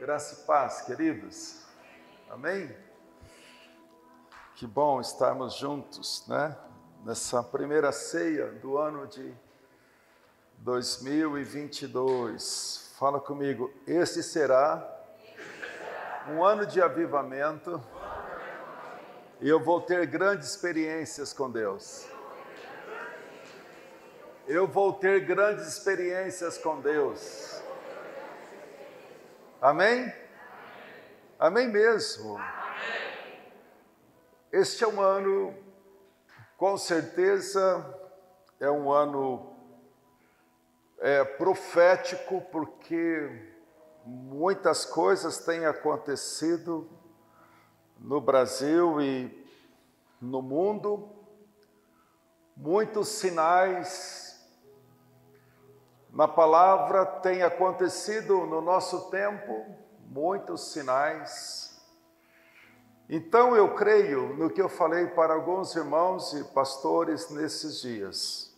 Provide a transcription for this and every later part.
Graça e paz, queridos. Amém? Que bom estarmos juntos, né? Nessa primeira ceia do ano de 2022. Fala comigo, este será um ano de avivamento e eu vou ter grandes experiências com Deus. Eu vou ter grandes experiências com Deus. Amém? Amém mesmo. Este é um ano, com certeza, é um ano profético, porque muitas coisas têm acontecido no Brasil e no mundo, muitos sinais na palavra têm acontecido no nosso tempo, muitos sinais. Então eu creio no que eu falei para alguns irmãos e pastores nesses dias.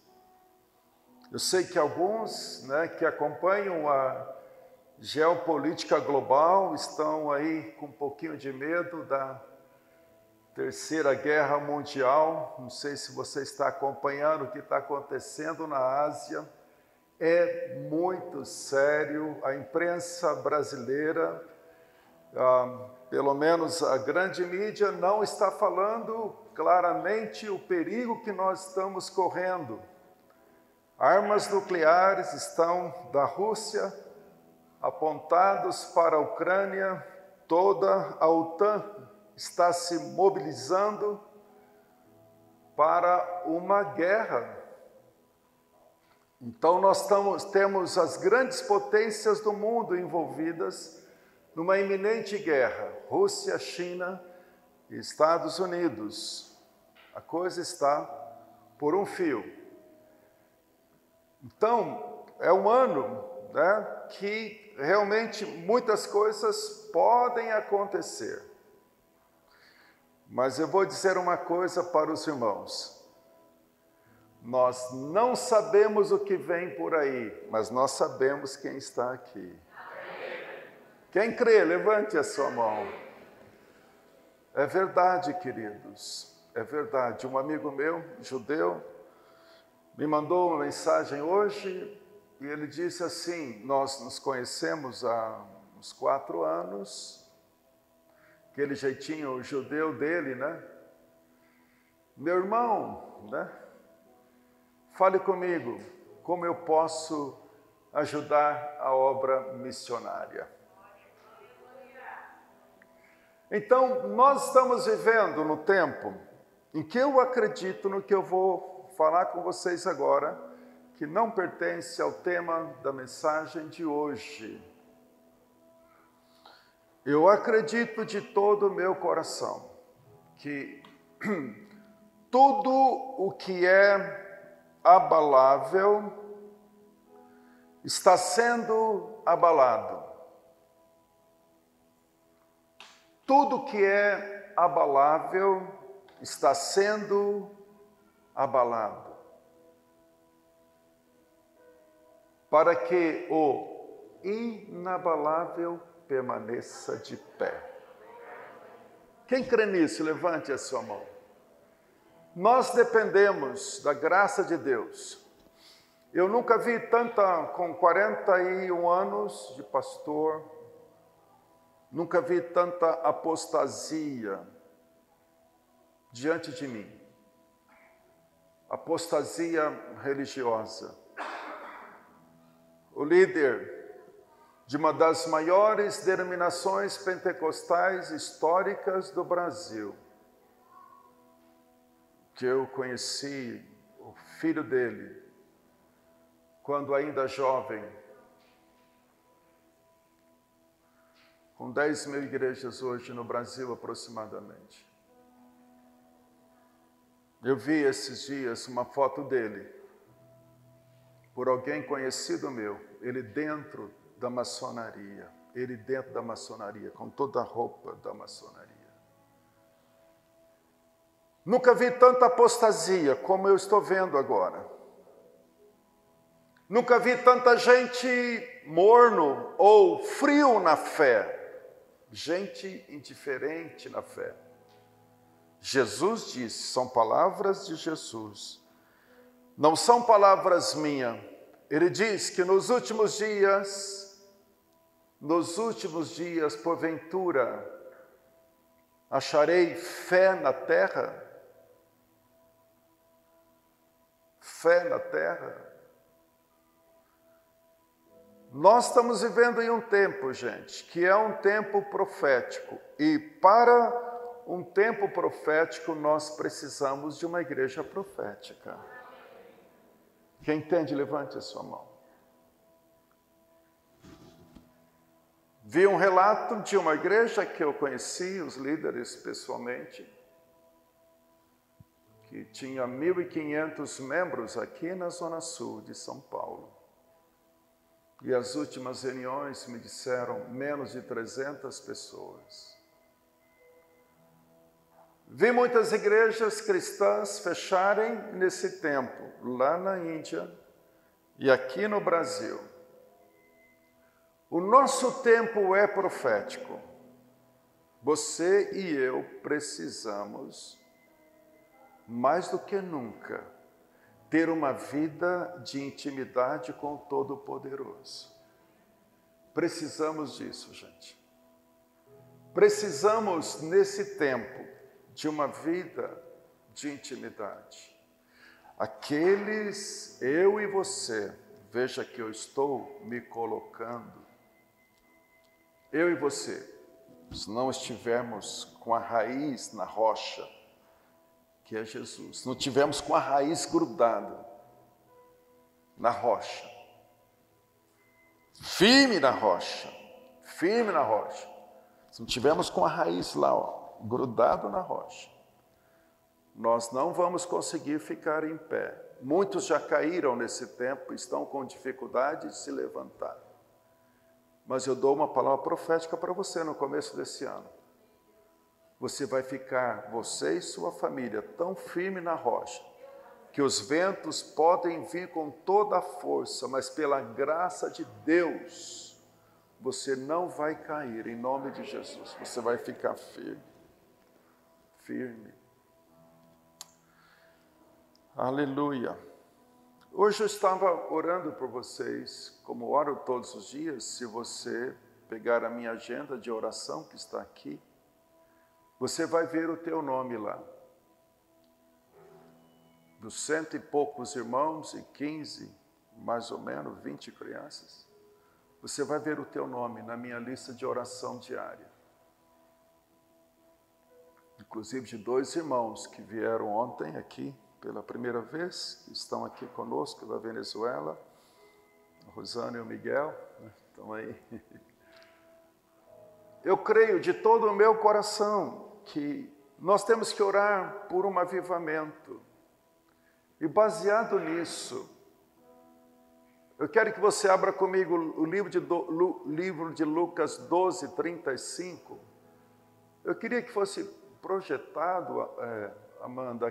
Eu sei que alguns, que acompanham a geopolítica global estão aí com um pouquinho de medo da Terceira Guerra Mundial. Não sei se você está acompanhando o que está acontecendo na Ásia. É muito sério. A imprensa brasileira, pelo menos a grande mídia, não está falando claramente o perigo que nós estamos correndo. Armas nucleares estão da Rússia apontados para a Ucrânia. Toda a OTAN está se mobilizando para uma guerra. Então nós temos as grandes potências do mundo envolvidas numa iminente guerra. Rússia, China e Estados Unidos. A coisa está por um fio. Então, é um ano, que realmente muitas coisas podem acontecer. Mas eu vou dizer uma coisa para os irmãos. Nós não sabemos o que vem por aí, mas nós sabemos quem está aqui. Quem crê, levante a sua mão. É verdade, queridos, é verdade. Um amigo meu, judeu, me mandou uma mensagem hoje e ele disse assim: nós nos conhecemos há uns 4 anos, aquele jeitinho judeu dele, Meu irmão, fale comigo, como eu posso ajudar a obra missionária? Então, nós estamos vivendo no tempo em que eu acredito no que eu vou falar com vocês agora, que não pertence ao tema da mensagem de hoje. Eu acredito de todo o meu coração que tudo o que é abalável está sendo abalado. Tudo que é abalável está sendo abalado. Para que o inabalável permaneça de pé. Quem crê nisso, levante a sua mão. Nós dependemos da graça de Deus. Eu nunca vi com 41 anos de pastor, nunca vi tanta apostasia diante de mim. Apostasia religiosa. O líder de uma das maiores denominações pentecostais históricas do Brasil, que eu conheci, o filho dele, quando ainda jovem, com 10 mil igrejas hoje no Brasil aproximadamente. Eu vi esses dias uma foto dele, por alguém conhecido meu, ele dentro da maçonaria, com toda a roupa da maçonaria. Nunca vi tanta apostasia como eu estou vendo agora. Nunca vi tanta gente morno ou frio na fé, gente indiferente na fé. Jesus disse, são palavras de Jesus, não são palavras minhas. Ele diz que nos últimos dias, porventura, acharei fé na terra? Fé na terra? Nós estamos vivendo em um tempo, gente, que é um tempo profético. E para um tempo profético, nós precisamos de uma igreja profética. Quem entende, levante a sua mão. Vi um relato de uma igreja que eu conheci, os líderes pessoalmente, que tinha 1.500 membros aqui na Zona Sul de São Paulo. E as últimas reuniões me disseram menos de 300 pessoas. Vi muitas igrejas cristãs fecharem nesse tempo, lá na Índia e aqui no Brasil. O nosso tempo é profético. Você e eu precisamos, mais do que nunca, ter uma vida de intimidade com o Todo-Poderoso. Precisamos disso, gente. Precisamos, nesse tempo, de uma vida de intimidade. Eu e você, veja que eu estou me colocando, eu e você, se não estivermos com a raiz na rocha, que é Jesus, não tivermos com a raiz grudada na rocha, firme na rocha, se não tivermos com a raiz lá, grudado na rocha, nós não vamos conseguir ficar em pé. Muitos já caíram nesse tempo, estão com dificuldade de se levantar. Mas eu dou uma palavra profética para você no começo desse ano. Você vai ficar, você e sua família, tão firme na rocha, que os ventos podem vir com toda a força, mas pela graça de Deus, você não vai cair, em nome de Jesus. Você vai ficar firme. Firme. Aleluia. Hoje eu estava orando por vocês, como oro todos os dias. Se você pegar a minha agenda de oração que está aqui, você vai ver o teu nome lá. Dos 100 e poucos irmãos e 15, mais ou menos, 20 crianças, você vai ver o teu nome na minha lista de oração diária. Inclusive de 2 irmãos que vieram ontem aqui pela primeira vez, que estão aqui conosco da Venezuela, a Rosana e o Miguel, estão aí. Eu creio de todo o meu coração que nós temos que orar por um avivamento. E baseado nisso, eu quero que você abra comigo o livro de Lucas 12, 35. Eu queria que fosse projetado, Amanda,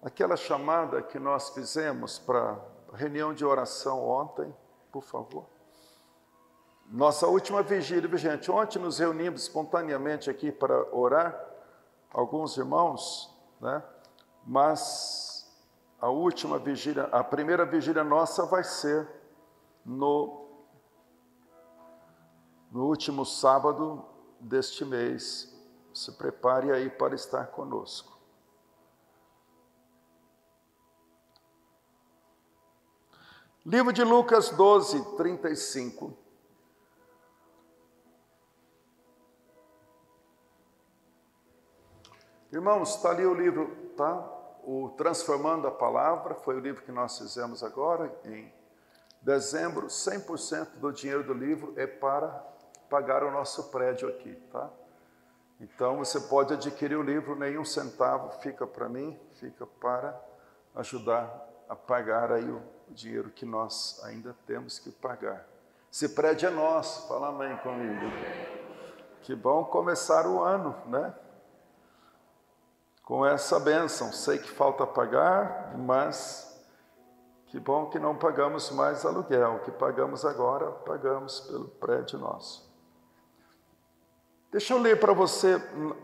aquela chamada que nós fizemos para a reunião de oração ontem, por favor. Nossa última vigília, gente, ontem nos reunimos espontaneamente aqui para orar, alguns irmãos, né? Mas a última vigília, a primeira vigília nossa vai ser no último sábado deste mês. Se prepare aí para estar conosco. Livro de Lucas 12, 35. Irmãos, está ali o livro, tá? O Transformando a Palavra, foi o livro que nós fizemos agora, em dezembro. 100% do dinheiro do livro é para pagar o nosso prédio aqui, tá? Então, você pode adquirir o livro, nenhum centavo fica para mim, fica para ajudar a pagar aí o dinheiro que nós ainda temos que pagar. Esse prédio é nosso, fala amém comigo. Que bom começar o ano, né? Com essa bênção. Sei que falta pagar, mas Que bom que não pagamos mais aluguel, o que pagamos agora, pagamos pelo prédio nosso. Deixa eu ler para você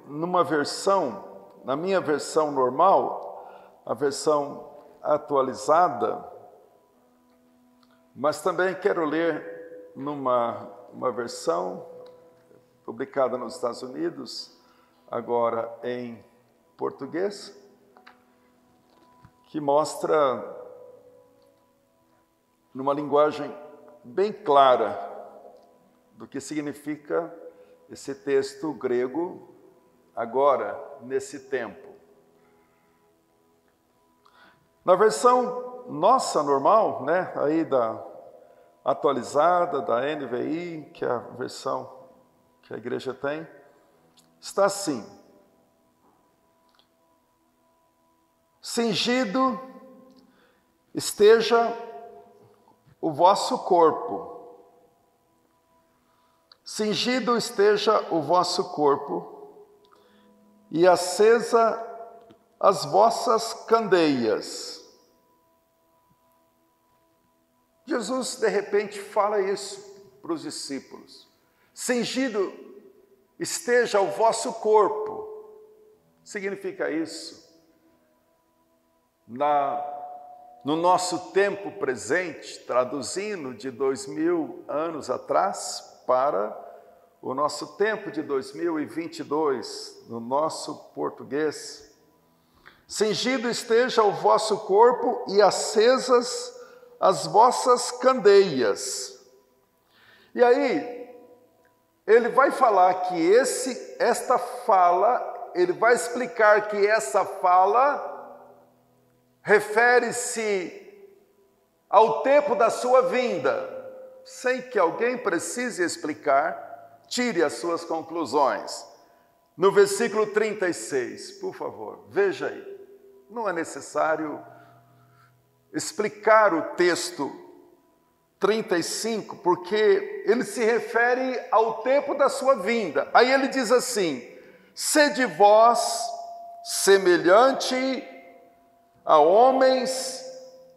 numa versão, na minha versão normal, a versão atualizada, mas também quero ler numa versão publicada nos Estados Unidos, agora em português, que mostra numa linguagem bem clara do que significa esse texto grego agora, nesse tempo. Na versão nossa normal, né, aí da atualizada, da NVI, que é a versão que a igreja tem, está assim: cingido esteja o vosso corpo, cingido esteja o vosso corpo, e acesa as vossas candeias. Jesus, de repente, fala isso para os discípulos. Cingido esteja o vosso corpo. Significa isso? No nosso tempo presente, traduzindo de 2000 anos atrás para o nosso tempo de 2022, no nosso português. Cingido esteja o vosso corpo e acesas as vossas candeias. E aí, ele vai falar que esta fala, ele vai explicar que essa fala refere-se ao tempo da sua vinda, sem que alguém precise explicar, tire as suas conclusões. No versículo 36, por favor, veja aí. Não é necessário explicar o texto 35, porque ele se refere ao tempo da sua vinda. Aí ele diz assim: sede vós semelhante a homens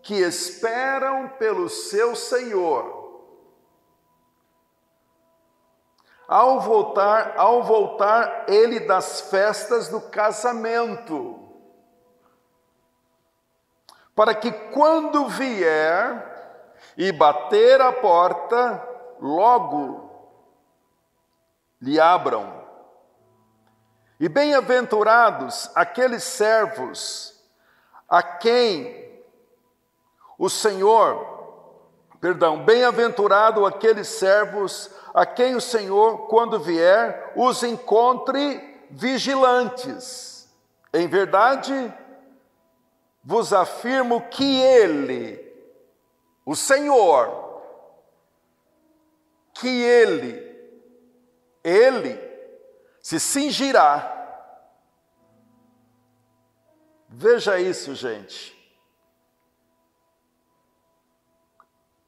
que esperam pelo seu Senhor. Ao voltar ele das festas do casamento, para que quando vier e bater a porta, logo lhe abram. E bem-aventurados aqueles servos a quem o Senhor, bem-aventurado aqueles servos a quem o Senhor, quando vier, os encontre vigilantes. Em verdade, vos afirmo que Ele, o Senhor, que Ele se cingirá. Veja isso, gente.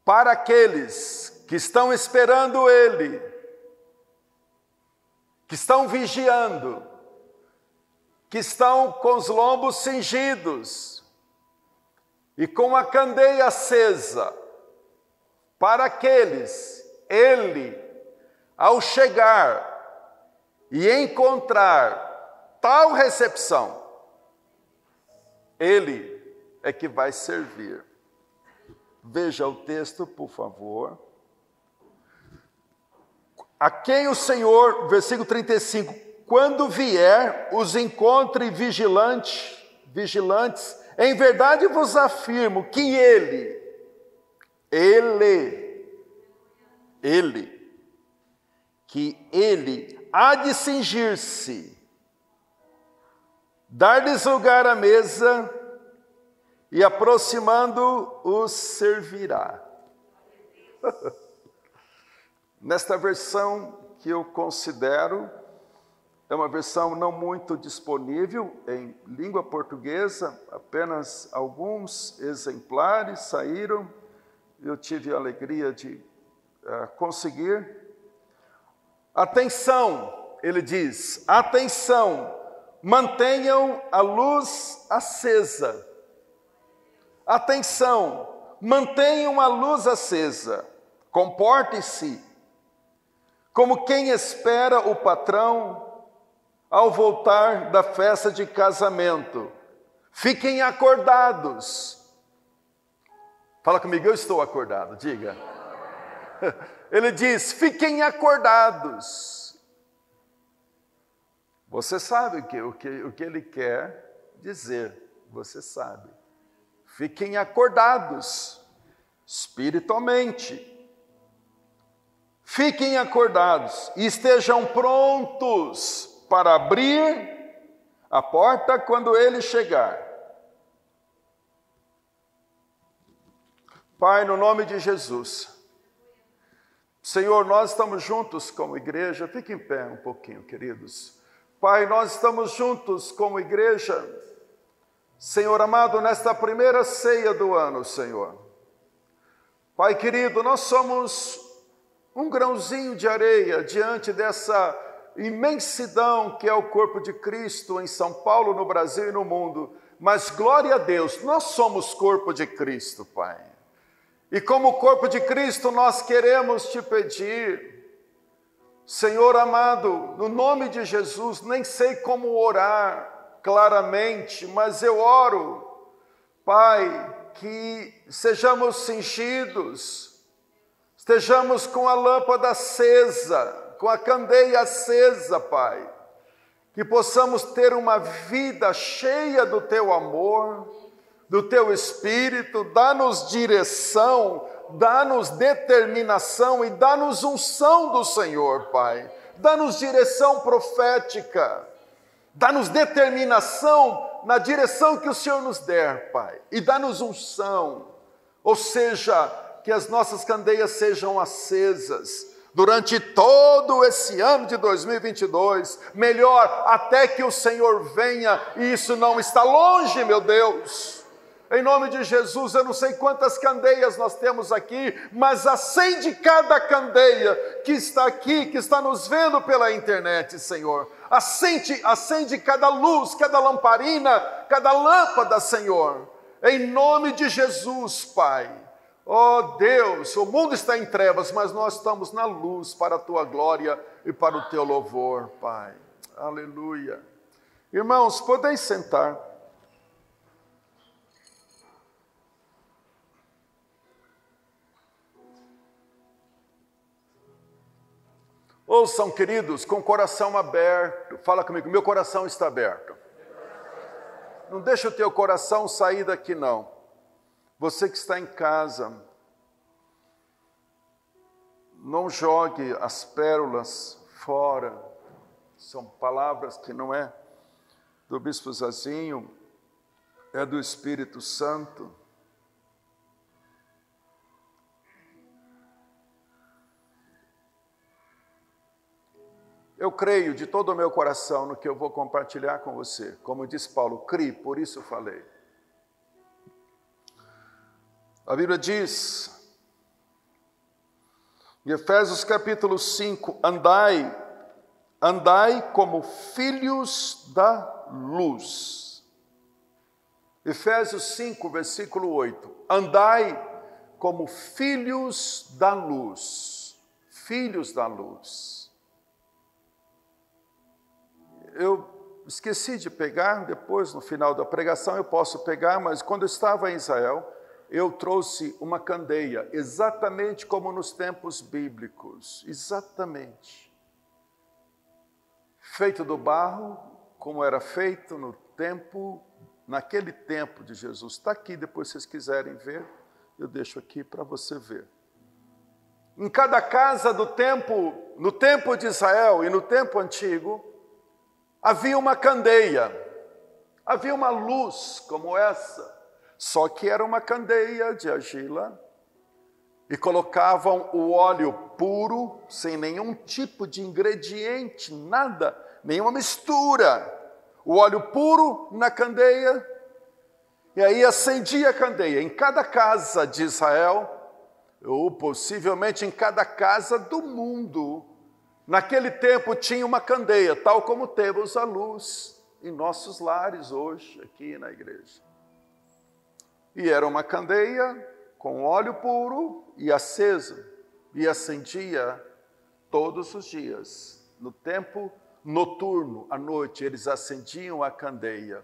Para aqueles que estão esperando Ele, que estão vigiando, que estão com os lombos cingidos e com a candeia acesa, para aqueles, Ele, ao chegar e encontrar tal recepção, Ele é que vai servir. Veja o texto, por favor. A quem o Senhor, versículo 35, quando vier, os encontre vigilantes, em verdade vos afirmo que Ele, que Ele há de cingir-se, dar-lhes lugar à mesa e aproximando os servirá. Nesta versão que eu considero, é uma versão não muito disponível em língua portuguesa, apenas alguns exemplares saíram, eu tive a alegria de conseguir. Atenção, ele diz, atenção, mantenham a luz acesa. Atenção, mantenham a luz acesa, comportem-se como quem espera o patrão ao voltar da festa de casamento. Fiquem acordados. Fala comigo, eu estou acordado, diga. Ele diz, fiquem acordados. Você sabe o que ele quer dizer, você sabe. Fiquem acordados, espiritualmente. Fiquem acordados e estejam prontos para abrir a porta quando ele chegar. Pai, no nome de Jesus, Senhor, nós estamos juntos como igreja, fique em pé um pouquinho, queridos. Pai, nós estamos juntos como igreja, Senhor amado, nesta primeira ceia do ano, Senhor. Pai querido, nós somos um grãozinho de areia diante dessa imensidão que é o corpo de Cristo em São Paulo, no Brasil e no mundo. Mas glória a Deus, nós somos corpo de Cristo, Pai. E como corpo de Cristo nós queremos te pedir, Senhor amado, no nome de Jesus, nem sei como orar claramente, mas eu oro, Pai, que sejamos cingidos, estejamos com a lâmpada acesa, com a candeia acesa, Pai, que possamos ter uma vida cheia do Teu amor, do Teu Espírito, dá-nos direção, dá-nos determinação e dá-nos unção do Senhor, Pai. Dá-nos direção profética, dá-nos determinação na direção que o Senhor nos der, Pai. E dá-nos unção, ou seja, que as nossas candeias sejam acesas durante todo esse ano de 2022, melhor, até que o Senhor venha, e isso não está longe, meu Deus. Em nome de Jesus, eu não sei quantas candeias nós temos aqui, mas acende cada candeia que está aqui, que está nos vendo pela internet, Senhor. Acende cada luz, cada lamparina, cada lâmpada, Senhor. Em nome de Jesus, Pai. Oh Deus, o mundo está em trevas, mas nós estamos na luz para a Tua glória e para o Teu louvor, Pai. Aleluia. Irmãos, podeis sentar. Ouçam, queridos, com o coração aberto. Fala comigo, meu coração está aberto. Não deixa o teu coração sair daqui, não. Você que está em casa, não jogue as pérolas fora. São palavras que não é do Bispo Zazinho, é do Espírito Santo. Eu creio de todo o meu coração no que eu vou compartilhar com você. Como diz Paulo, crie, por isso falei. A Bíblia diz, em Efésios capítulo 5, andai como filhos da luz. Efésios 5, versículo 8, andai como filhos da luz. Filhos da luz. Eu esqueci de pegar, depois no final da pregação eu posso pegar, mas quando eu estava em Israel, eu trouxe uma candeia, exatamente como nos tempos bíblicos, exatamente. Feito do barro, como era feito naquele tempo de Jesus. Está aqui, depois se vocês quiserem ver, eu deixo aqui para você ver. Em cada casa do tempo, no tempo de Israel e no tempo antigo, havia uma candeia, havia uma luz como essa, só que era uma candeia de argila e colocavam o óleo puro, sem nenhum tipo de ingrediente, nada, nenhuma mistura. O óleo puro na candeia e aí acendia a candeia. Em cada casa de Israel, ou possivelmente em cada casa do mundo, naquele tempo tinha uma candeia, tal como temos a luz em nossos lares hoje, aqui na igreja. E era uma candeia com óleo puro e aceso, e acendia todos os dias. No tempo noturno, à noite, eles acendiam a candeia.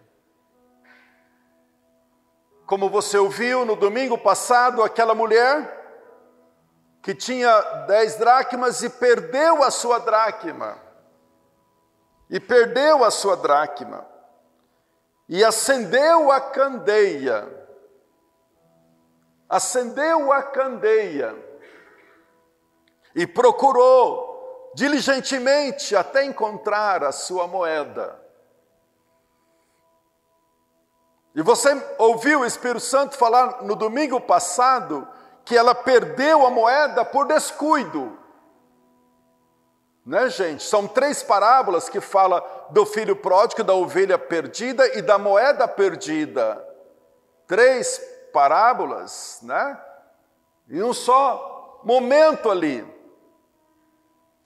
Como você ouviu no domingo passado, aquela mulher que tinha 10 dracmas e perdeu a sua dracma. E acendeu a candeia. E procurou diligentemente até encontrar a sua moeda. E você ouviu o Espírito Santo falar no domingo passado que ela perdeu a moeda por descuido. Né, gente? São 3 parábolas que falam do filho pródigo, da ovelha perdida e da moeda perdida. 3 parábolas, né? Em um só momento ali.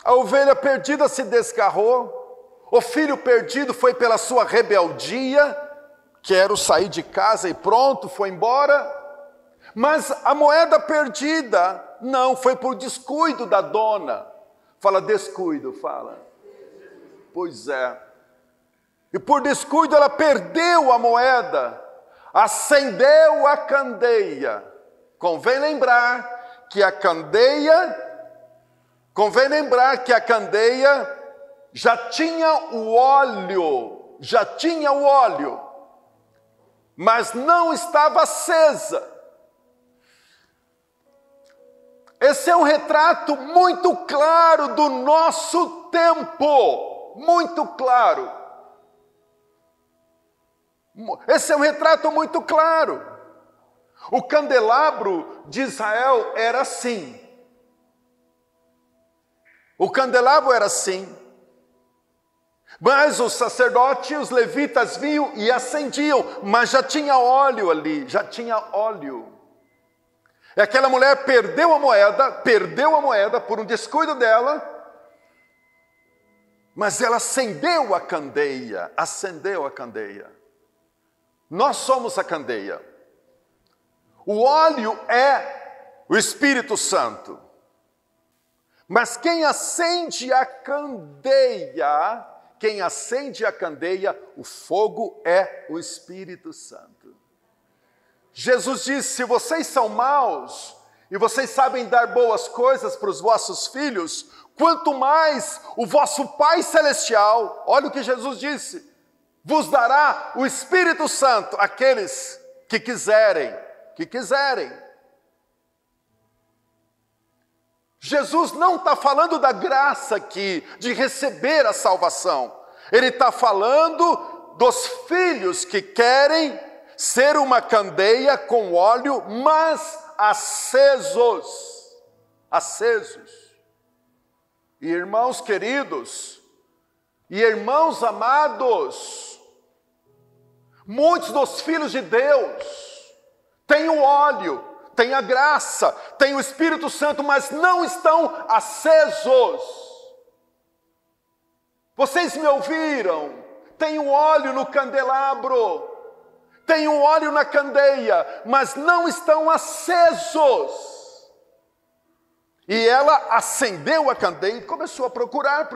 A ovelha perdida se desgarrou, o filho perdido foi pela sua rebeldia, quero sair de casa e pronto, foi embora. Mas a moeda perdida, não, foi por descuido da dona. Fala descuido, fala. Pois é. E por descuido ela perdeu a moeda, acendeu a candeia. Convém lembrar que a candeia já tinha o óleo, mas não estava acesa. Esse é um retrato muito claro do nosso tempo, muito claro. Esse é um retrato muito claro. O candelabro de Israel era assim. Mas os sacerdotes e os levitas vinham e acendiam, mas já tinha óleo ali, E aquela mulher perdeu a moeda por um descuido dela, mas ela acendeu a candeia. Nós somos a candeia. O óleo é o Espírito Santo. Mas quem acende a candeia, o fogo é o Espírito Santo. Jesus disse: se vocês são maus e vocês sabem dar boas coisas para os vossos filhos, quanto mais o vosso Pai Celestial, olha o que Jesus disse, vos dará o Espírito Santo, àqueles que quiserem. Jesus não está falando da graça aqui, de receber a salvação. Ele está falando dos filhos que querem ser uma candeia com óleo, mas acesos. E irmãos queridos, e irmãos amados, muitos dos filhos de Deus têm o óleo, têm a graça, têm o Espírito Santo, mas não estão acesos. Vocês me ouviram? Tem o óleo no candelabro, tem o óleo na candeia, mas não estão acesos. E ela acendeu a candeia e começou a procurar,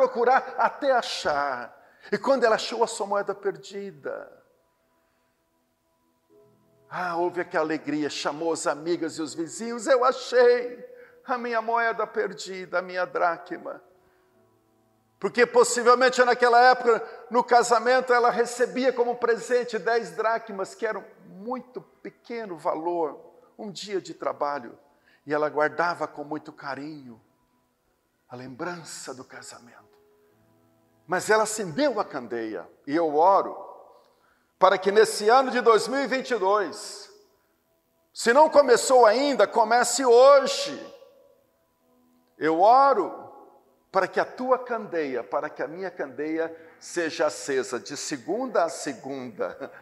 até achar. E quando ela achou a sua moeda perdida, houve aquela alegria, chamou as amigas e os vizinhos: eu achei a minha moeda perdida, a minha dracma. Porque possivelmente naquela época, no casamento, ela recebia como presente 10 dracmas, que eram muito pequeno valor, um dia de trabalho. E ela guardava com muito carinho a lembrança do casamento. Mas ela acendeu a candeia. E eu oro para que nesse ano de 2022, se não começou ainda, comece hoje. Eu oro para que a tua candeia, para que a minha candeia seja acesa de segunda a segunda,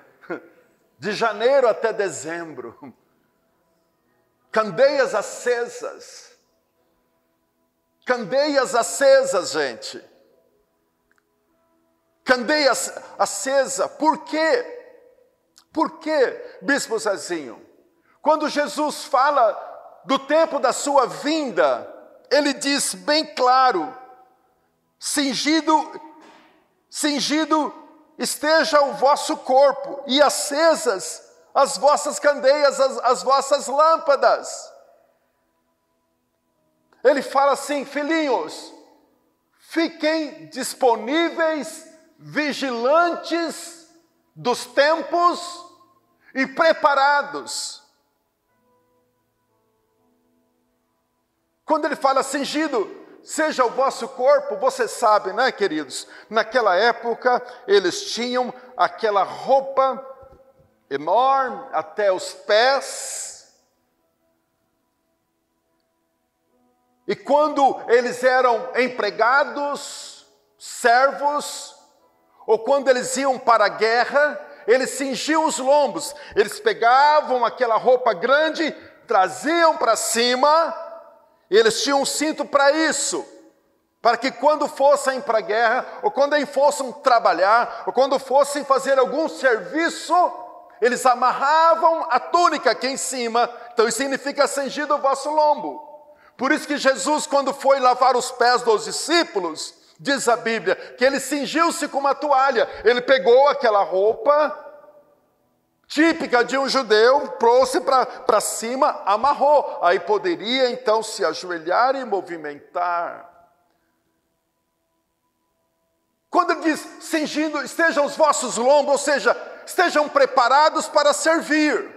de janeiro até dezembro. Candeias acesas, gente. Candeia acesa, por quê? Por quê, Bispo Zezinho? Quando Jesus fala do tempo da sua vinda, ele diz bem claro: cingido esteja o vosso corpo, e acesas as vossas candeias, as vossas lâmpadas. Ele fala assim: filhinhos, fiquem disponíveis, vigilantes dos tempos e preparados. Quando ele fala cingido, seja o vosso corpo, você sabe, né, queridos? Naquela época, eles tinham aquela roupa enorme até os pés. E quando eles eram empregados, servos, ou quando eles iam para a guerra, eles cingiam os lombos. Eles pegavam aquela roupa grande, traziam para cima. Eles tinham um cinto para isso, para que quando fossem para a guerra, ou quando fossem trabalhar, ou quando fossem fazer algum serviço, eles amarravam a túnica aqui em cima. Então isso significa cingido o vosso lombo. Por isso que Jesus, quando foi lavar os pés dos discípulos, diz a Bíblia, que ele cingiu-se com uma toalha. Ele pegou aquela roupa típica de um judeu, trouxe para cima, amarrou. Aí poderia então se ajoelhar e movimentar. Quando ele diz cingindo, estejam os vossos lombos, ou seja, estejam preparados para servir.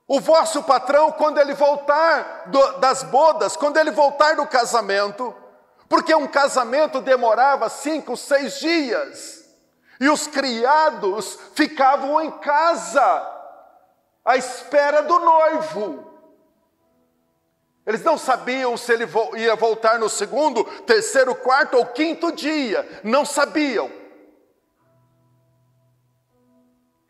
O vosso patrão, quando ele voltar das bodas, quando ele voltar do casamento, porque um casamento demorava 5, 6 dias, e os criados ficavam em casa, à espera do noivo. Eles não sabiam se ele ia voltar no 2º, 3º, 4º ou 5º dia. Não sabiam.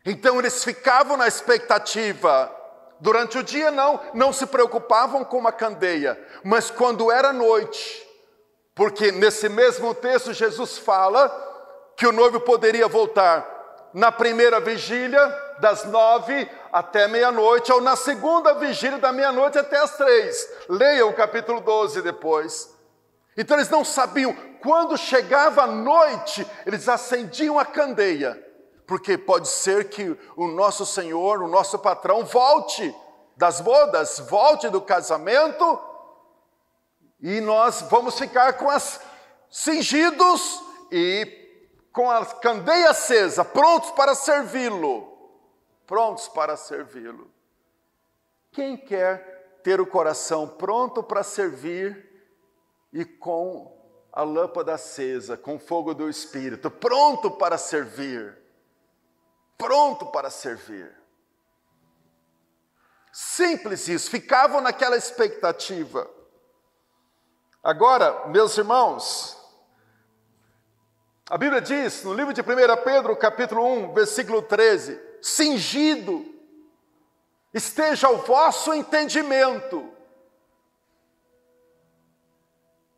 Então eles ficavam na expectativa. Durante o dia não se preocupavam com uma candeia. Mas quando era noite, porque nesse mesmo texto Jesus fala que o noivo poderia voltar na primeira vigília, das 9 até meia-noite, ou na segunda vigília, da meia-noite até as 3. Leiam o capítulo 12 depois. Então eles não sabiam. Quando chegava a noite, eles acendiam a candeia. Porque pode ser que o nosso Senhor, o nosso patrão, volte das bodas, volte do casamento, e nós vamos ficar com as cingidos e com a candeia acesa, prontos para servi-lo. Prontos para servi-lo. Quem quer ter o coração pronto para servir e com a lâmpada acesa, com o fogo do Espírito, pronto para servir? Pronto para servir. Simples isso, ficavam naquela expectativa. Agora, meus irmãos, a Bíblia diz, no livro de 1 Pedro, capítulo 1, versículo 13, cingido esteja o vosso entendimento,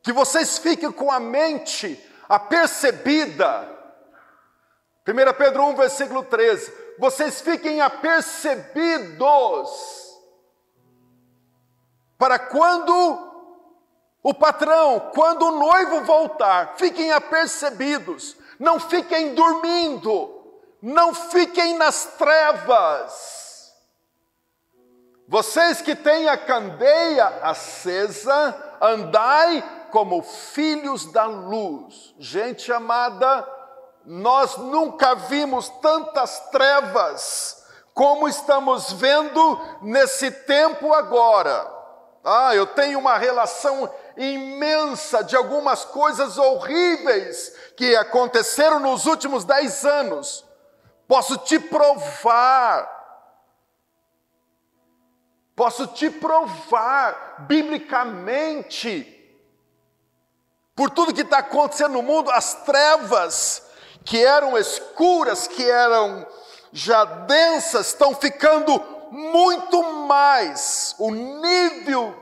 que vocês fiquem com a mente apercebida. 1 Pedro 1, versículo 13, vocês fiquem apercebidos, para quando o patrão, quando o noivo voltar, fiquem apercebidos, não fiquem dormindo, não fiquem nas trevas. Vocês que têm a candeia acesa, andai como filhos da luz. Gente amada, nós nunca vimos tantas trevas como estamos vendo nesse tempo agora. Eu tenho uma relação imensa de algumas coisas horríveis que aconteceram nos últimos 10 anos. Posso te provar biblicamente, por tudo que está acontecendo no mundo, as trevas que eram escuras, que eram já densas, estão ficando muito mais. O nível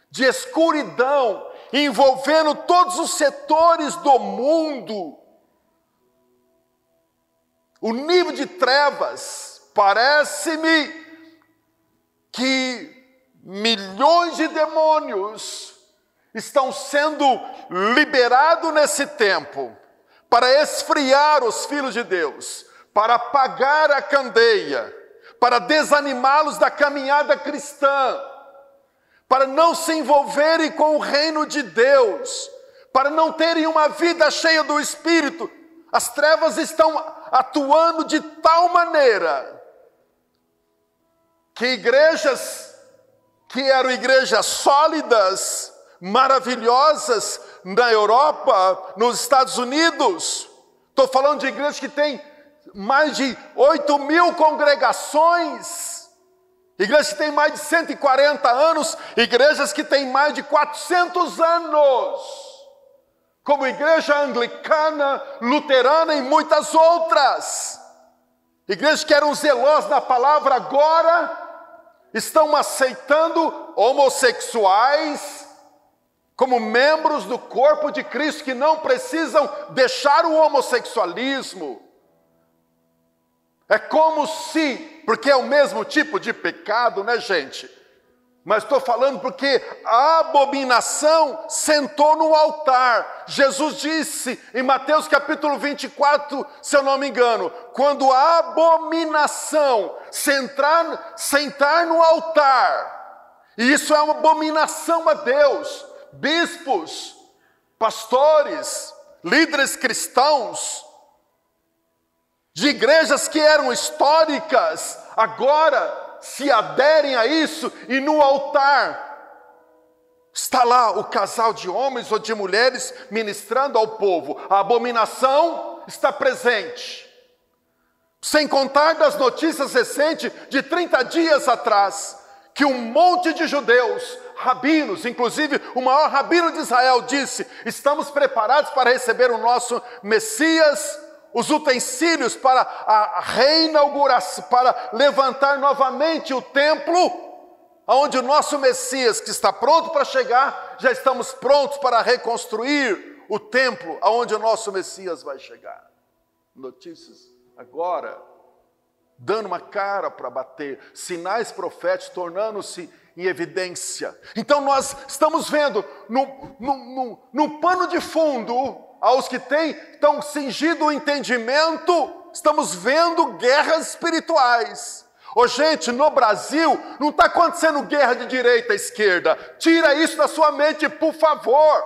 de escuridão envolvendo todos os setores do mundo, o nível de trevas, parece-me que milhões de demônios estão sendo liberados nesse tempo para esfriar os filhos de Deus, para apagar a candeia, para desanimá-los da caminhada cristã, para não se envolverem com o reino de Deus, para não terem uma vida cheia do Espírito. As trevas estão atuando de tal maneira que igrejas que eram igrejas sólidas, maravilhosas na Europa, nos Estados Unidos, estou falando de igrejas que têm mais de 8.000 congregações, igrejas que têm mais de 140 anos, igrejas que têm mais de 400 anos, como igreja anglicana, luterana e muitas outras. Igrejas que eram zelosas na palavra, agora estão aceitando homossexuais como membros do corpo de Cristo, que não precisam deixar o homossexualismo. É como se, porque é o mesmo tipo de pecado, né, gente? Mas estou falando porque a abominação sentou no altar. Jesus disse em Mateus capítulo 24, se eu não me engano, quando a abominação sentar no altar, e isso é uma abominação a Deus, bispos, pastores, líderes cristãos, de igrejas que eram históricas, agora se aderem a isso, e no altar está lá o casal de homens ou de mulheres ministrando ao povo. A abominação está presente. Sem contar das notícias recentes de 30 dias atrás, que um monte de judeus, rabinos, inclusive o maior rabino de Israel disse: estamos preparados para receber o nosso Messias, os utensílios para a reinauguração, para levantar novamente o templo, onde o nosso Messias, que está pronto para chegar, já estamos prontos para reconstruir o templo, aonde o nosso Messias vai chegar. Notícias agora, dando uma cara para bater, sinais proféticos tornando-se em evidência. Então nós estamos vendo no pano de fundo, aos que estão cingido o entendimento, estamos vendo guerras espirituais. Ô gente, no Brasil não está acontecendo guerra de direita e esquerda. Tira isso da sua mente, por favor.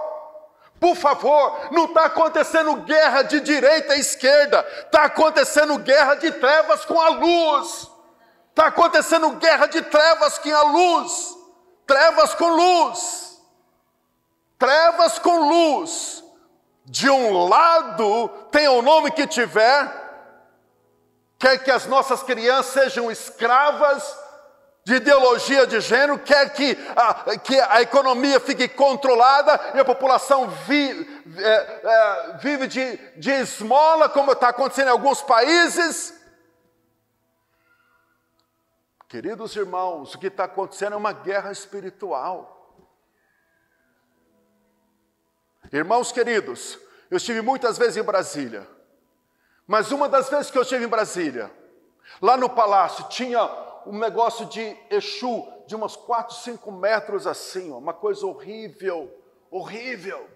Por favor, não está acontecendo guerra de direita e esquerda. Está acontecendo guerra de trevas com a luz. Está acontecendo guerra de trevas com a luz. Trevas com luz. Trevas com luz. De um lado, tenha o nome que tiver, quer que as nossas crianças sejam escravas de ideologia de gênero, quer que a economia fique controlada e a população vive de esmola, como está acontecendo em alguns países. Queridos irmãos, o que está acontecendo é uma guerra espiritual. Irmãos queridos, eu estive muitas vezes em Brasília, mas uma das vezes que eu estive em Brasília, lá no palácio, tinha um negócio de Exu, de uns 4, 5 metros assim, uma coisa horrível, horrível.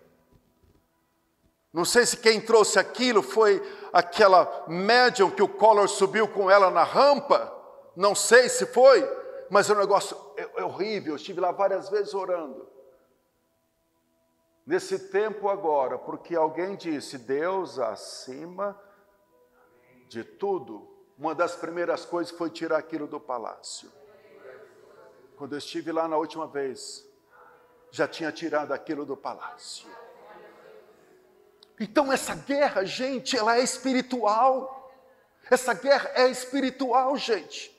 Não sei se quem trouxe aquilo foi aquela médium que o Collor subiu com ela na rampa, não sei se foi, mas o negócio é horrível, eu estive lá várias vezes orando. Nesse tempo agora, porque alguém disse, Deus acima de tudo, uma das primeiras coisas foi tirar aquilo do palácio. Quando eu estive lá na última vez, já tinha tirado aquilo do palácio. Então essa guerra, gente, ela é espiritual. Essa guerra é espiritual, gente.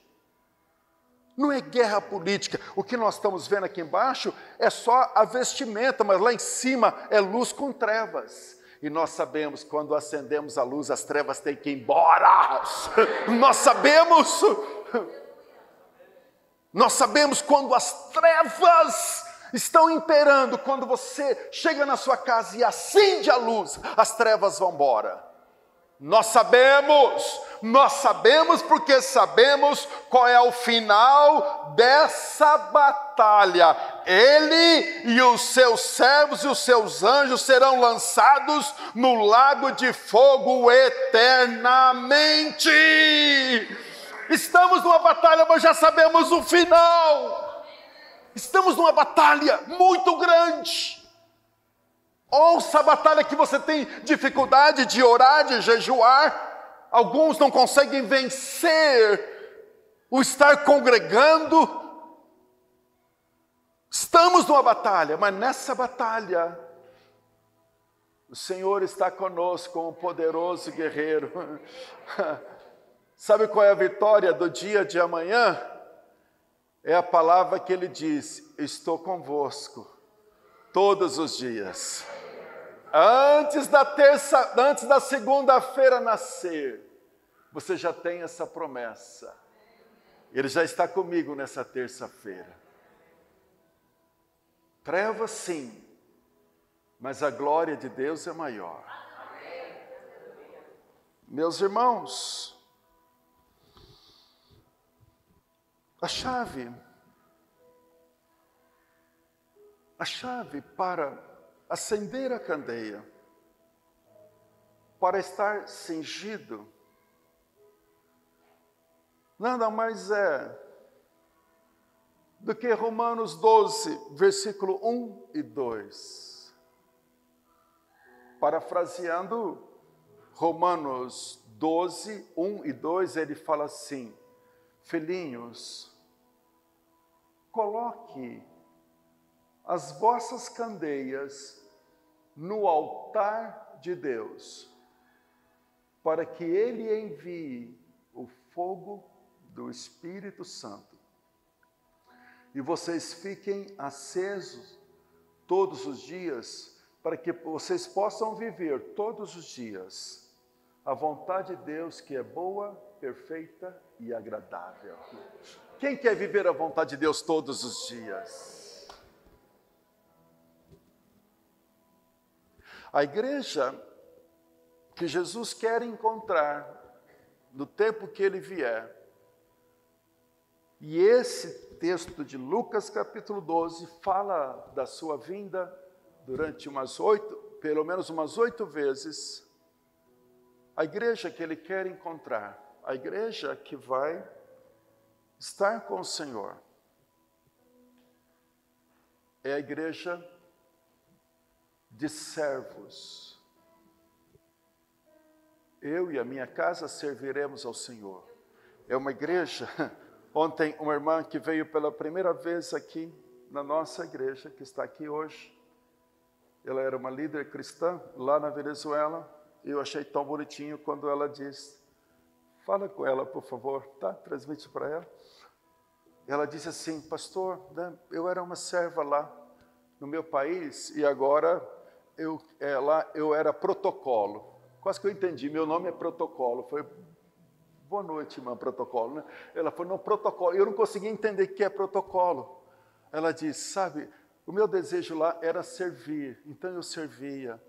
Não é guerra política. O que nós estamos vendo aqui embaixo é só a vestimenta, mas lá em cima é luz com trevas. E nós sabemos, quando acendemos a luz, as trevas têm que ir embora. Nós sabemos. Nós sabemos quando as trevas estão imperando. Quando você chega na sua casa e acende a luz, as trevas vão embora. Nós sabemos, nós sabemos porque sabemos qual é o final dessa batalha. Ele e os seus servos e os seus anjos serão lançados no lago de fogo eternamente. Estamos numa batalha, mas já sabemos o final. Estamos numa batalha muito grande. Ouça a batalha que você tem dificuldade de orar, de jejuar. Alguns não conseguem vencer o estar congregando. Estamos numa batalha, mas nessa batalha, o Senhor está conosco como um poderoso guerreiro. Sabe qual é a vitória do dia de amanhã? É a palavra que ele diz: estou convosco todos os dias. Antes da segunda-feira nascer, você já tem essa promessa. Ele já está comigo nessa terça-feira. Treva sim, mas a glória de Deus é maior. Meus irmãos, a chave para acender a candeia, para estar cingido, nada mais é do que Romanos 12, versículo 1 e 2. Parafraseando Romanos 12, 1 e 2, ele fala assim: filhinhos, coloque as vossas candeias no altar de Deus, para que Ele envie o fogo do Espírito Santo e vocês fiquem acesos todos os dias, para que vocês possam viver todos os dias a vontade de Deus, que é boa, perfeita e agradável. Quem quer viver a vontade de Deus todos os dias? A igreja que Jesus quer encontrar no tempo que Ele vier, e esse texto de Lucas capítulo 12 fala da sua vinda durante pelo menos umas 8 vezes. A igreja que Ele quer encontrar, a igreja que vai estar com o Senhor, é a igreja de servos. Eu e a minha casa serviremos ao Senhor. É uma igreja. Ontem, uma irmã que veio pela primeira vez aqui na nossa igreja, que está aqui hoje, ela era uma líder cristã lá na Venezuela. Eu achei tão bonitinho quando ela disse: fala com ela, por favor, tá? Transmite para ela. Ela disse assim: pastor, né, eu era uma serva lá no meu país e agora lá eu era protocolo. Quase que eu entendi, meu nome é protocolo. Foi: boa noite, irmã, protocolo, né? Ela falou: não, protocolo. Eu não conseguia entender o que é protocolo. Ela disse: sabe, o meu desejo lá era servir, então eu servia.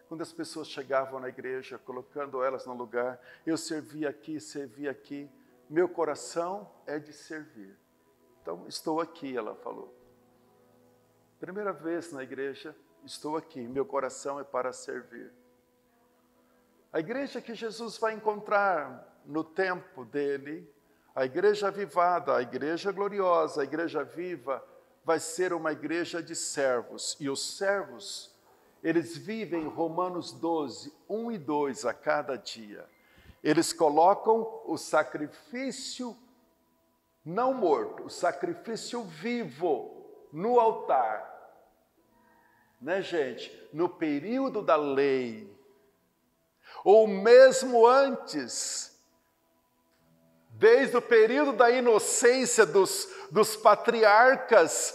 Quando as pessoas chegavam na igreja, colocando elas no lugar, eu servia aqui. Meu coração é de servir. Então, estou aqui, ela falou. Primeira vez na igreja, estou aqui, meu coração é para servir. A igreja que Jesus vai encontrar no tempo dele, a igreja avivada, a igreja gloriosa, a igreja viva, vai ser uma igreja de servos. E os servos, eles vivem Romanos 12, 1 e 2 a cada dia. Eles colocam o sacrifício não morto, o sacrifício vivo no altar. Né, gente? No período da lei, ou mesmo antes, desde o período da inocência dos patriarcas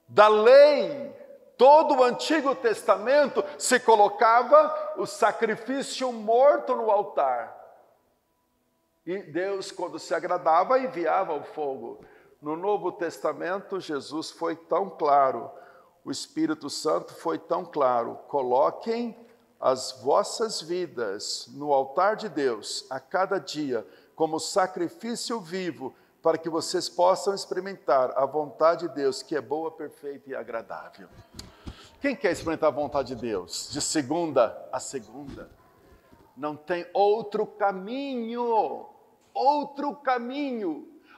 da lei, todo o Antigo Testamento se colocava o sacrifício morto no altar. E Deus, quando se agradava, enviava o fogo. No Novo Testamento, Jesus foi tão claro, o Espírito Santo foi tão claro: coloquem as vossas vidas no altar de Deus a cada dia como sacrifício vivo, para que vocês possam experimentar a vontade de Deus, que é boa, perfeita e agradável. Quem quer experimentar a vontade de Deus? De segunda a segunda. Não tem outro caminho,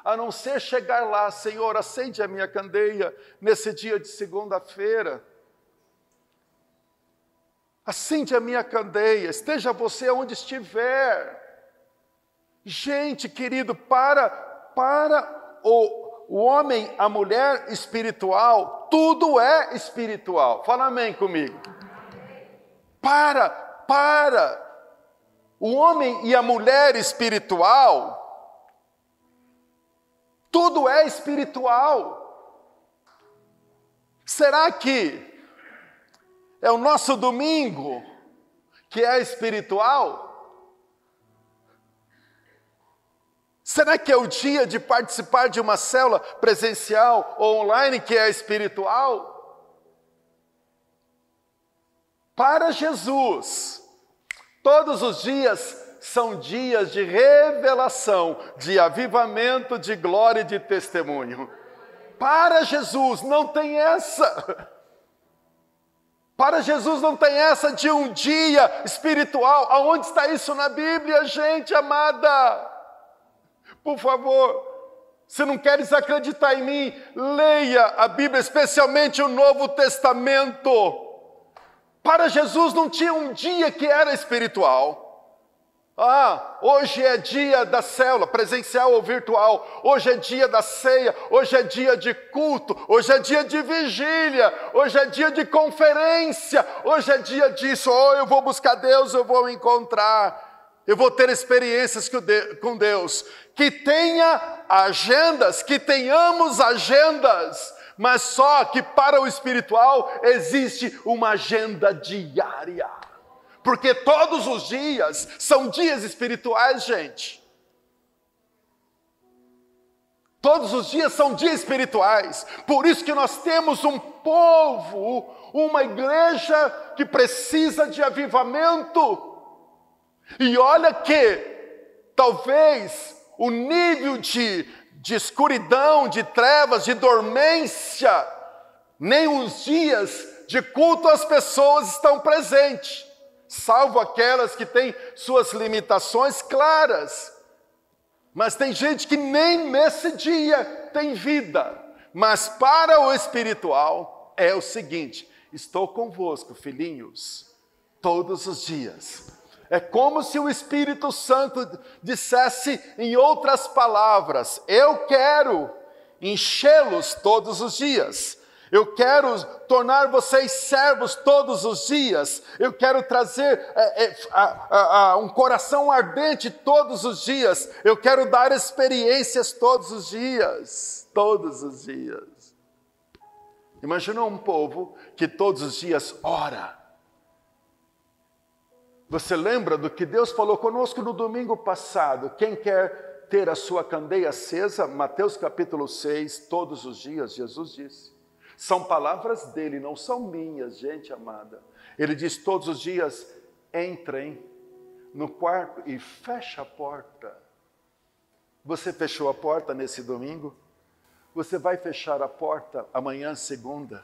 a não ser chegar lá. Senhor, acende a minha candeia nesse dia de segunda-feira. Acende a minha candeia, esteja você onde estiver. Gente, querido, para o homem, a mulher espiritual, tudo é espiritual. Fala amém comigo. Para o homem e a mulher espiritual, tudo é espiritual. Será que é o nosso domingo que é espiritual? Será que é o dia de participar de uma célula presencial ou online que é espiritual? Para Jesus, todos os dias são dias de revelação, de avivamento, de glória e de testemunho. Para Jesus não tem essa. Para Jesus não tem essa de um dia espiritual. Aonde está isso na Bíblia, gente amada? Por favor, se não queres acreditar em mim, leia a Bíblia, especialmente o Novo Testamento. Para Jesus não tinha um dia que era espiritual. Hoje é dia da célula, presencial ou virtual. Hoje é dia da ceia, hoje é dia de culto, hoje é dia de vigília, hoje é dia de conferência, hoje é dia disso. Eu vou buscar Deus, eu vou encontrar. Eu vou ter experiências com Deus. Que tenha agendas, que tenhamos agendas, mas só que para o espiritual existe uma agenda diária. Porque todos os dias são dias espirituais, gente. Todos os dias são dias espirituais. Por isso que nós temos um povo, uma igreja que precisa de avivamento. E olha que talvez o nível de escuridão, de trevas, de dormência, nem os dias de culto as pessoas estão presentes, salvo aquelas que têm suas limitações claras. Mas tem gente que nem nesse dia tem vida. Mas para o espiritual é o seguinte: estou convosco, filhinhos, todos os dias. É como se o Espírito Santo dissesse em outras palavras: eu quero enchê-los todos os dias. Eu quero tornar vocês servos todos os dias. Eu quero trazer um coração ardente todos os dias. Eu quero dar experiências todos os dias. Todos os dias. Imagina um povo que todos os dias ora. Você lembra do que Deus falou conosco no domingo passado? Quem quer ter a sua candeia acesa? Mateus capítulo 6, todos os dias, Jesus disse. São palavras dele, não são minhas, gente amada. Ele diz todos os dias: entrem no quarto e fecha a porta. Você fechou a porta nesse domingo? Você vai fechar a porta amanhã, segunda?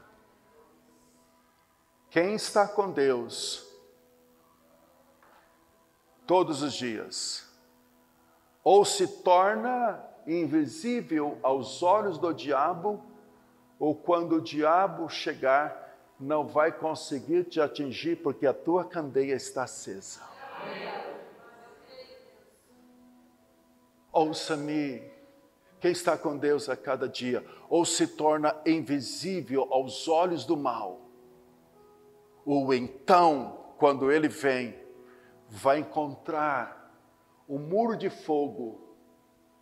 Quem está com Deus todos os dias, ou se torna invisível aos olhos do diabo, ou quando o diabo chegar, não vai conseguir te atingir, porque a tua candeia está acesa. Ouça-me, quem está com Deus a cada dia, ou se torna invisível aos olhos do mal, ou então, quando ele vem, vai encontrar um muro de fogo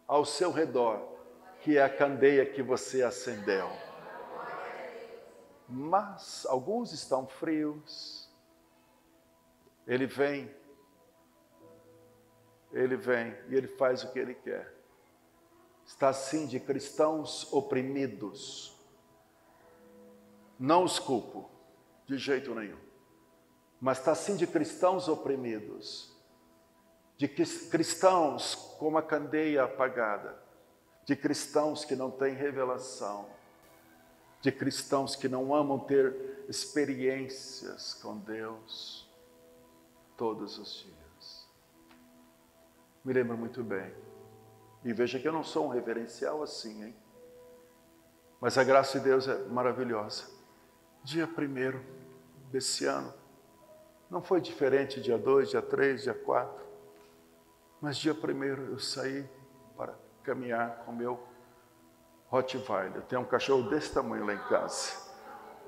ao seu redor, que é a candeia que você acendeu. Mas alguns estão frios. Ele vem e ele faz o que ele quer. Está assim de cristãos oprimidos. Não os culpo, de jeito nenhum. mas está sim de cristãos oprimidos, de cristãos com uma candeia apagada, de cristãos que não têm revelação, de cristãos que não amam ter experiências com Deus todos os dias. Me lembro muito bem. E veja que eu não sou um reverencial assim, hein? Mas a graça de Deus é maravilhosa. Dia 1º desse ano, não foi diferente dia 2, dia 3, dia 4, mas dia 1º eu saí para caminhar com meu Rottweiler. Eu tenho um cachorro desse tamanho lá em casa.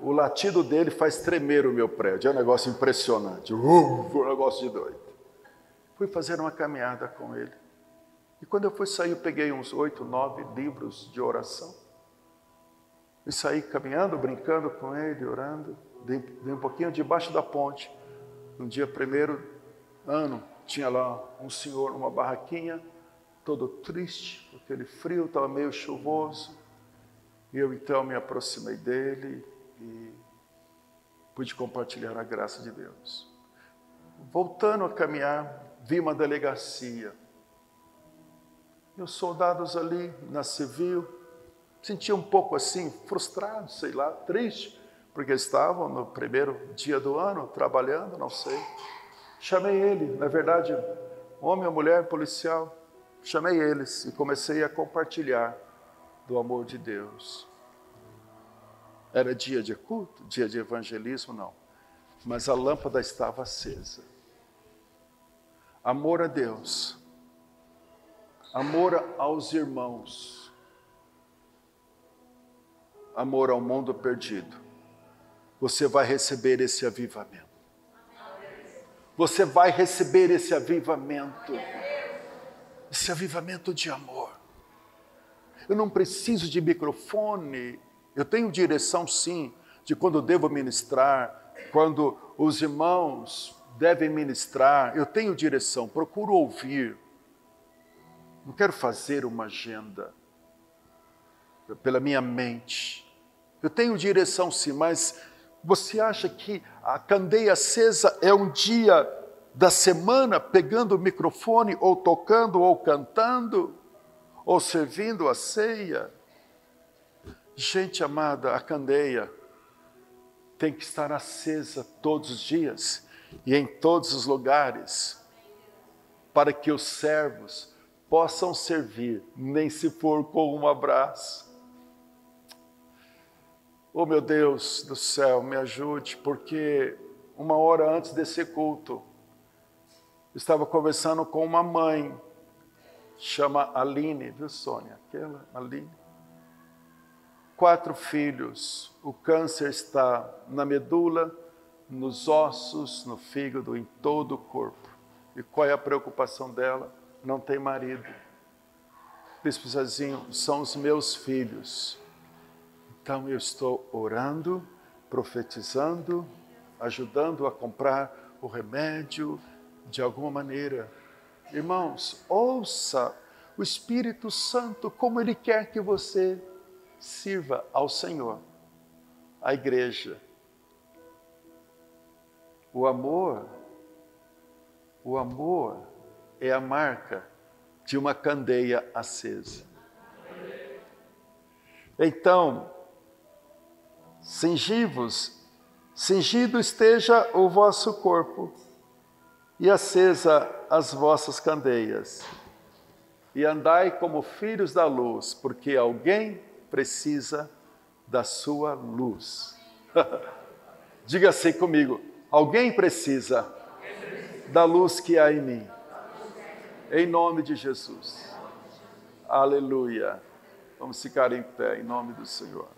O latido dele faz tremer o meu prédio, é um negócio impressionante, um negócio de doido. Fui fazer uma caminhada com ele. E quando eu fui sair, eu peguei uns 8, 9 livros de oração. E saí caminhando, brincando com ele, orando. Dei um pouquinho debaixo da ponte. No dia 1º ano, tinha lá um senhor numa barraquinha, todo triste, aquele frio, estava meio chuvoso. E eu então me aproximei dele e pude compartilhar a graça de Deus. Voltando a caminhar, vi uma delegacia. E os soldados ali na civil, sentia um pouco assim, frustrado, sei lá, triste, porque estavam no 1º dia do ano, trabalhando, não sei. Chamei ele, na verdade, homem ou mulher, policial, chamei eles e comecei a compartilhar do amor de Deus. Era dia de culto, dia de evangelismo, não. Mas a lâmpada estava acesa. Amor a Deus. Amor aos irmãos. Amor ao mundo perdido. Você vai receber esse avivamento. Você vai receber esse avivamento. Esse avivamento de amor. Eu não preciso de microfone. Eu tenho direção, sim, de quando devo ministrar, quando os irmãos devem ministrar. Eu tenho direção, procuro ouvir. Não quero fazer uma agenda pela minha mente. Eu tenho direção, sim, mas você acha que a candeia acesa é um dia da semana pegando o microfone, ou tocando, ou cantando, ou servindo a ceia? Gente amada, a candeia tem que estar acesa todos os dias e em todos os lugares, para que os servos possam servir, nem se for com um abraço. Oh meu Deus do céu, me ajude, porque uma hora antes desse culto, eu estava conversando com uma mãe, chama Aline, viu Sônia? Aquela Aline. 4 filhos, o câncer está na medula, nos ossos, no fígado, em todo o corpo. E qual é a preocupação dela? Não tem marido. Bispo Zezinho, são os meus filhos. Então eu estou orando, profetizando, ajudando a comprar o remédio de alguma maneira. Irmãos, ouça o Espírito Santo como Ele quer que você sirva ao Senhor, à igreja. O amor é a marca de uma candeia acesa. Então, cingido esteja o vosso corpo e acesa as vossas candeias. E andai como filhos da luz, porque alguém precisa da sua luz. Diga assim comigo: alguém precisa da luz que há em mim. Em nome de Jesus. Aleluia. Vamos ficar em pé, em nome do Senhor.